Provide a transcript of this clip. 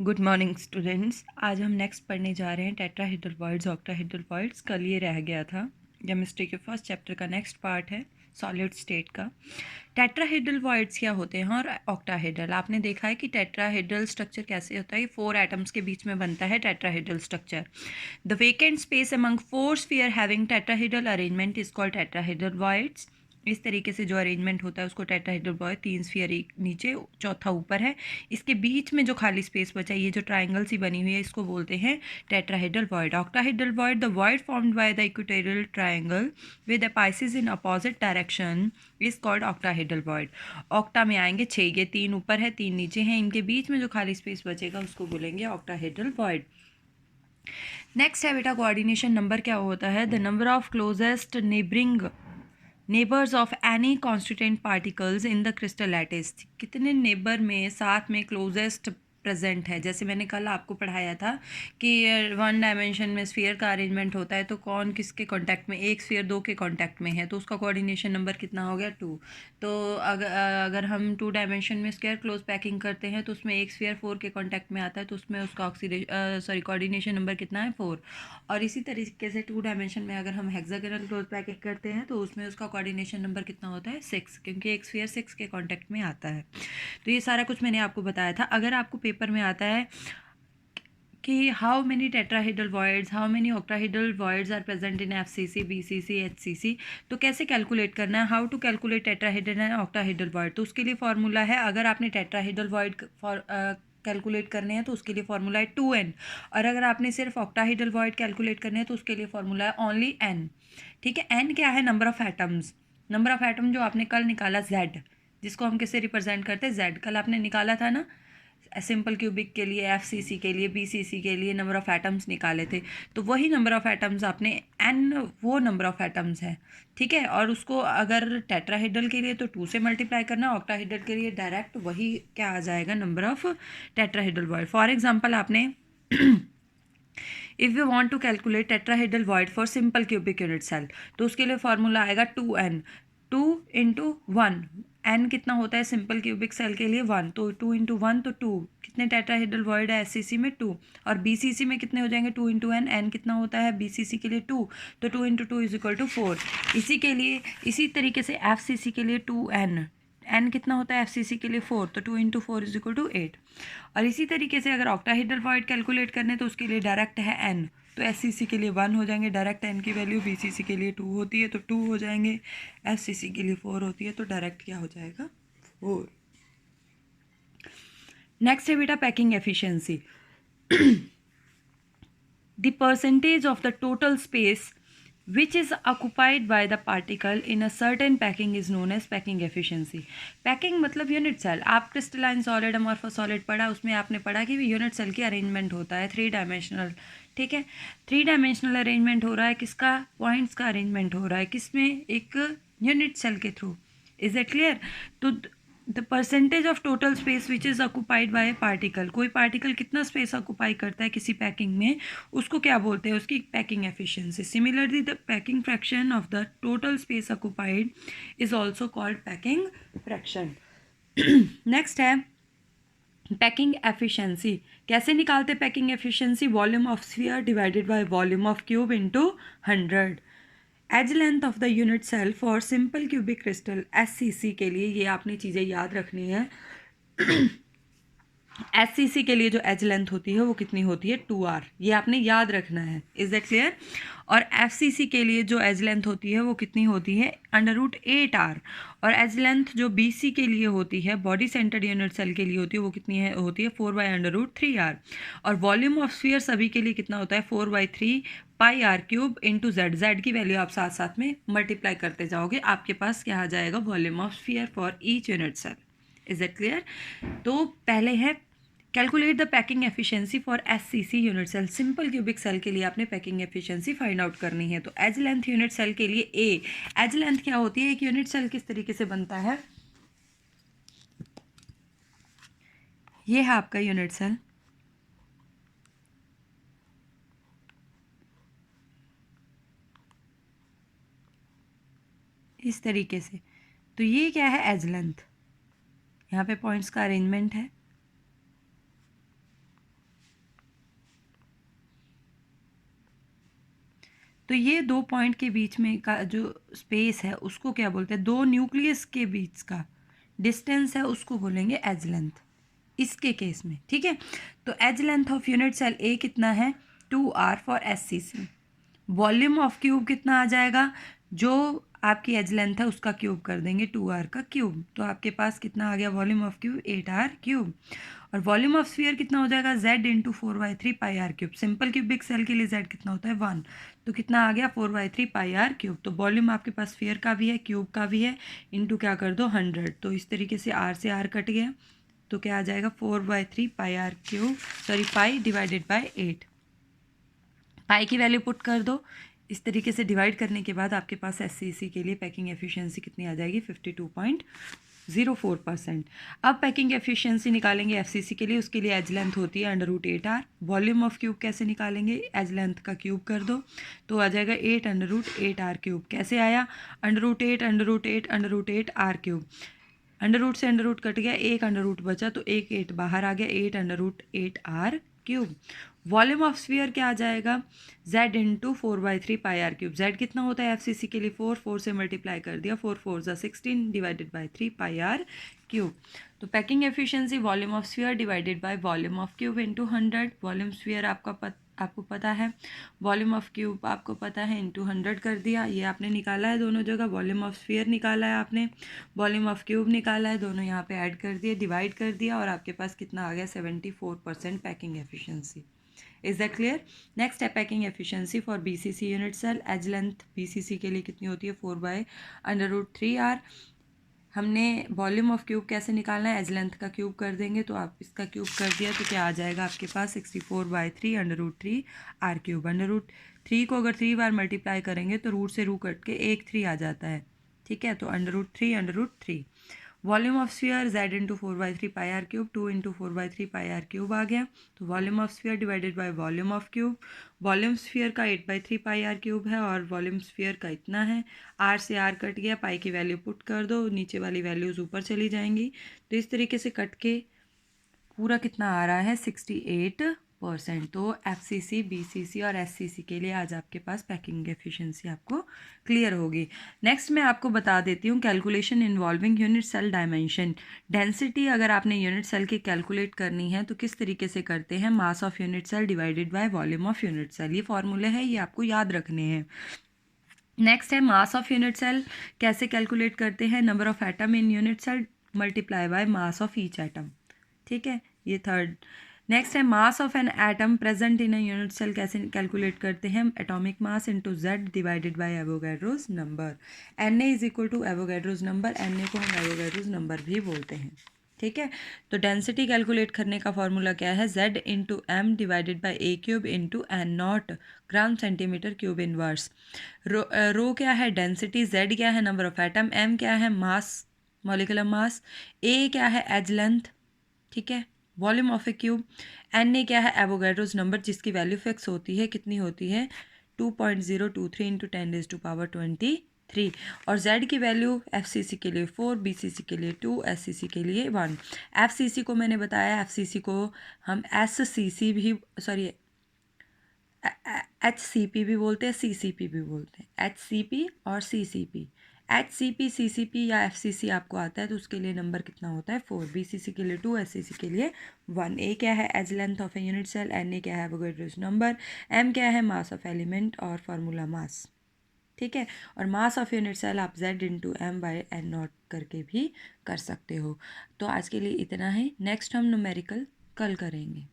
Good morning students. आज हम next पढ़ने जा रहे हैं टेट्राहेड्रल वर्ड्स, ऑक्टाहेड्रल वर्ड्स। कल ये रह गया था, केमिस्ट्री के फर्स्ट चैप्टर का नेक्स्ट पार्ट है सॉलिड स्टेट का। टेट्राहेड्रल वर्ड्स क्या होते हैं और ऑक्टाहेड्रल? आपने देखा है कि टेट्राहेड्रल स्ट्रक्चर कैसे होता है। 4 एटम्स के बीच में बनता है tetrahedral structure. The vacant space among 4 sphere having tetrahedral arrangement is called tetrahedral words. इस तरीके से जो अरेंजमेंट होता है उसको टेट्राहेड्रल वर्ड, 3 स्फीयर, एक नीचे चौथा ऊपर है, इसके बीच में जो खाली स्पेस बचा है, ये जो ट्राइंगल सी बनी हुई है, इसको बोलते हैं tetrahedral void. Octahedral void, the void formed by the equatorial triangle with apices in opposite direction is called octahedral void. Octa में आएंगे 6, ये 3 ऊपर है 3 नीचे हैं, इनके बीच में जो खाली स्पेस बचेगा उसको बोलेंगे ऑक्टाहेड्रल वर्ड। नेक्स्ट है बेटा कोऑर्डिनेशन नंबर। क्या होता है? The number of closest neighbours of any constituent particles in the crystal lattice. कितने नेबर में साथ में क्लोजेस्ट प्रेजेंट है। जैसे मैंने कल आपको पढ़ाया था कि 1 डायमेंशन में स्फीयर का अरेंजमेंट होता है तो कौन किसके कांटेक्ट में, एक स्फीयर 2 के कांटेक्ट में है तो उसका कोऑर्डिनेशन नंबर कितना हो गया 2। तो अगर हम 2 डायमेंशन में स्क्वायर क्लोज पैकिंग करते हैं तो उसमें एक स्फीयर 4 के कांटेक्ट में आता है तो उसमें उसका कोऑर्डिनेशन नंबर कितना है 4। और इसी तरीके से 2 डायमेंशन में अगर हम हेक्सागोनल क्लोज पैकिंग करते हैं तो उसमें उसका कोऑर्डिनेशन नंबर कितना होता है 6, क्योंकि एक स्फीयर 6 के कांटेक्ट में आता है। तो ये सारा कुछ मैंने आपको बताया था। अगर आपको पेपर में आता है कि how many tetrahedral voids, how many octahedral voids are present in FCC, BCC, HCC, तो कैसे कैलकुलेट करना है, how to calculate tetrahedral and octahedral void, तो उसके लिए फॉर्मूला है। अगर आपने टेट्राहेड्रल वर्ड कैलकुलेट करने हैं तो उसके लिए फॉर्मूला है 2n, और अगर आपने सिर्फ ऑक्टाहेड्रल वर्ड कैलकुलेट करने हैं तो उसके लिए फॉर्मूला है ओनली n। ठीक है, n क्या है? Number of atoms. Number of atom जो आपने कल निकाला z, जिसको हम किससे रिप्रेजेंट करते हैं z, कल आपने निकाला था ना सिंपल क्यूबिक के लिए, एफसीसी के लिए, बीसीसी के लिए नंबर ऑफ एटम्स निकाले थे, तो वही नंबर ऑफ एटम्स आपने n, वो नंबर ऑफ एटम्स है। ठीक है, और उसको अगर टेट्राहेड्रल के लिए तो 2 से मल्टीप्लाई करना, ऑक्टाहेड्रल के लिए डायरेक्ट वही क्या आ जाएगा, number of tetrahedral void. For example आपने if you want to calculate tetrahedral void for simple cubic unit cell तो उसके लिए फॉर्मूला आएगा 2n, 2 इंटू 1। n कितना होता है सिंपल क्यूबिक सेल के लिए 1, तो 2 इंटू 1 तो 2। कितने टेट्राहेड्रल वर्ड है एससीसी में 2, और बीसीसी में कितने हो जाएंगे 2 इंटू n। n कितना होता है बीसीसी के लिए 2, तो 2 इंटू 2 इज इक्वल टू 4। इसी के लिए इसी तरीके से एफसीसी के लिए 2n, n कितना होता है एफसीसी के लिए 4, तो 2 इंटू 4 इज इक्वल टू 8। और इसी तरीके से अगर ऑक्टाहेड्रल वर्ड कैलकुलेट करने तो उसके लिए डायरेक्ट है n, तो एससीसी के लिए 1 हो जाएंगे डायरेक्ट n की वैल्यू, बीसीसी के लिए 2 होती है तो 2 हो जाएंगे, एफसीसी के लिए 4 होती है तो डायरेक्ट क्या हो जाएगा 4। नेक्स्ट है बेटा packing efficiency. The percentage of the total space which is occupied by the particle in a certain packing is known as packing efficiency। Packing मतलब यूनिट सेल। आप क्रिस्टलाइन सॉलिड, अमॉर्फस सॉलिड पढ़ा, उसमें आपने पढ़ा कि unit cell की arrangement होता है 3 डायमेंशनल। ठीक है, 3 डायमेंशनल अरेंजमेंट हो रहा है किसका? पॉइंट्स का अरेंजमेंट हो रहा है किसमें? एक यूनिट सेल के थ्रू। Is it clear? तो the percentage of total space which is occupied by particle, कोई पार्टिकल कितना स्पेस ऑक्यूपाई करता है किसी पैकिंग में, उसको क्या बोलते हैं? उसकी packing efficiency. Similarly the packing fraction of the total space occupied is also called packing fraction. Next है पैकिंग एफिशिएंसी। कैसे निकालते packing efficiency? Volume of sphere divided by volume of cube into 100। Edge length of the unit cell for simple cubic crystal SCC के लिए ये आपने चीज़ें याद रखनी है। एससीसी के लिए जो एज लेंथ होती है वो कितनी होती है 2r, ये आपने याद रखना है। Is that clear? और एफसीसी के लिए जो एज लेंथ होती है वो कितनी होती है √8r, और एज लेंथ जो बीसी के लिए होती है, बॉडी सेंटर्ड यूनिट सेल के लिए होती है, वो कितनी है होती है 4/√3r। और वॉल्यूम ऑफ स्फीयर सभी के लिए कितना होता है 4/3 πr³ इंटू जेड की वैल्यू आप साथ साथ में मल्टीप्लाई करते जाओगे, आपके पास क्या आ जाएगा volume of sphere for each unit cell. Is that clear? तो पहले है calculate the packing efficiency for SCC unit cell. Simple cubic cell के लिए आपने पैकिंग एफिशिएंसी फाइंड आउट करनी है। तो एज लेंथ यूनिट सेल के लिए ए, एज लेंथ क्या होती है? एक यूनिट सेल किस तरीके से बनता है, ये है आपका यूनिट सेल, इस तरीके से। तो ये क्या है एज लेंथ, यहाँ पे पॉइंट्स का अरेंजमेंट है। तो ये 2 पॉइंट के बीच में का जो स्पेस है उसको क्या बोलते हैं, 2 न्यूक्लियस के बीच का डिस्टेंस है उसको बोलेंगे एज लेंथ इसके केस में, ठीक है। तो edge length of unit cell A कितना है 2r for SCC। Volume of cube कितना आ जाएगा, जो आपकी एज लेंथ है उसका क्यूब कर देंगे 2r का क्यूब, तो आपके पास कितना आ गया volume of cube 8r cube. और वॉल्यूम ऑफ स्फीयर कितना हो जाएगा z into 4/3 pi are cube. Simple cubic cell के लिए z कितना होता है 1, तो कितना आ गया 4/3 पाई आर क्यूब। तो वॉल्यूम आपके पास स्फीयर का भी है क्यूब का भी है, इंटू क्या कर दो 100, तो इस तरीके से r से r कट गया, तो क्या आ जाएगा 4/3 pi are cube, sorry pi divided by 8। Pi की वैल्यू पुट कर दो, इस तरीके से डिवाइड करने के बाद आपके पास SCC के लिए पैकिंग एफिशिएंसी कितनी आ जाएगी 52.04%। अब पैकिंग एफिशिएंसी निकालेंगे FCC के लिए, उसके लिए एज लेंथ होती है √8r। वॉल्यूम ऑफ क्यूब कैसे निकालेंगे, एज लेंथ का क्यूब कर दो तो आ जाएगा 8√8r क्यूब। कैसे आया, √8 r क्यूब, अंडर रूट से अंडर रूट कट गया, एक अंडर रूट बचा तो एक 8 बाहर आ गया, 8√8r cube. Volume of sphere क्या आ जाएगा z into 4/3 pi are cube. z कितना होता है FCC के लिए 4 से मल्टीप्लाई कर दिया, 4 4 16 divided by 3 pi are cube. तो packing efficiency volume of sphere divided by volume of cube into 100। Volume sphere आपको पता है, वॉल्यूम ऑफ क्यूब आपको पता है, इंटू 100 कर दिया। ये आपने निकाला है दोनों जगह, वॉल्यूम ऑफ स्फीयर निकाला है आपने, वॉल्यूम ऑफ क्यूब निकाला है, दोनों यहाँ पे ऐड कर दिए, डिवाइड कर दिया, और आपके पास कितना आ गया 74% packing efficiency. Is that clear. Next है packing efficiency for BCC unit cell. Edge length BCC के लिए कितनी होती है 4/√3r। हमने वॉल्यूम ऑफ क्यूब कैसे निकालना है, एज लेंथ का क्यूब कर देंगे, तो आप इसका क्यूब कर दिया तो क्या आ जाएगा आपके पास 64/3 √3r क्यूब। √3 को अगर 3 बार मल्टीप्लाई करेंगे तो रूट से रूट कट के एक 3 आ जाता है, ठीक है। तो √3 volume of sphere z into 4/3 pi are cube, 2 into 4/3 pi are cube आ गया। तो volume of sphere divided by volume of cube, volume sphere का 8/3 पाई आर क्यूब है और वॉल्यूम स्फीयर का इतना है, r से r कट गया, पाई की वैल्यू पुट कर दो, नीचे वाली वैल्यूज़ ऊपर चली जाएंगी, तो इस तरीके से कट के पूरा कितना आ रहा है 68%। तो FCC BCC और SCC के लिए आज आपके पास पैकिंग एफिशिएंसी आपको क्लियर होगी। नेक्स्ट मैं आपको बता देती हूँ calculation involving unit cell dimension. Density अगर आपने यूनिट सेल की कैलकुलेट करनी है तो किस तरीके से करते हैं, mass of unit cell divided by volume of unit cell. ये फॉर्मूले हैं, ये आपको याद रखने हैं। नेक्स्ट है मास ऑफ यूनिट सेल कैसे कैलकुलेट करते हैं, number of atom in unit cell multiply by mass of each atom, ठीक है, ये थर्ड। नेक्स्ट है mass of an atom present in a unit cell कैसे कैलकुलेट करते हैं, atomic mass into z divided by Avogadro's number. Na is equal to Avogadro's number, Na को हम Avogadro's number भी बोलते हैं, ठीक है। तो डेंसिटी कैलकुलेट करने का फॉर्मूला क्या है, z into M divided by A cube into N naught gram centimetre cube inverse. Rho क्या है डेंसिटी, z क्या है नंबर ऑफ एटम, m क्या है मास मॉलिक्यूलर मास, a क्या है एज लेंथ, ठीक है, volume of A cube, Na क्या है एवोगैड्रोज नंबर जिसकी वैल्यू फिक्स होती है, कितनी होती है 2.023 इंटू 10⁻23, और z की वैल्यू FCC के लिए 4, BCC के लिए 2, SCC के लिए 1। FCC को मैंने बताया, FCC को हम SCC भी सॉरी HCP भी बोलते हैं, CCP भी बोलते हैं, HCP और CCP। HCP CCP या FCC आपको आता है तो उसके लिए नंबर कितना होता है 4, BCC के लिए 2, SCC के लिए 1। A क्या है edge length of a unit cell, Na क्या है एवोगैड्रोज नंबर, M क्या है मास ऑफ एलिमेंट और फार्मूला मास, ठीक है। और मास ऑफ यूनिट सेल आप z into M by N naught करके भी कर सकते हो। तो आज के लिए इतना है, नेक्स्ट हम न्यूमेरिकल कल करेंगे।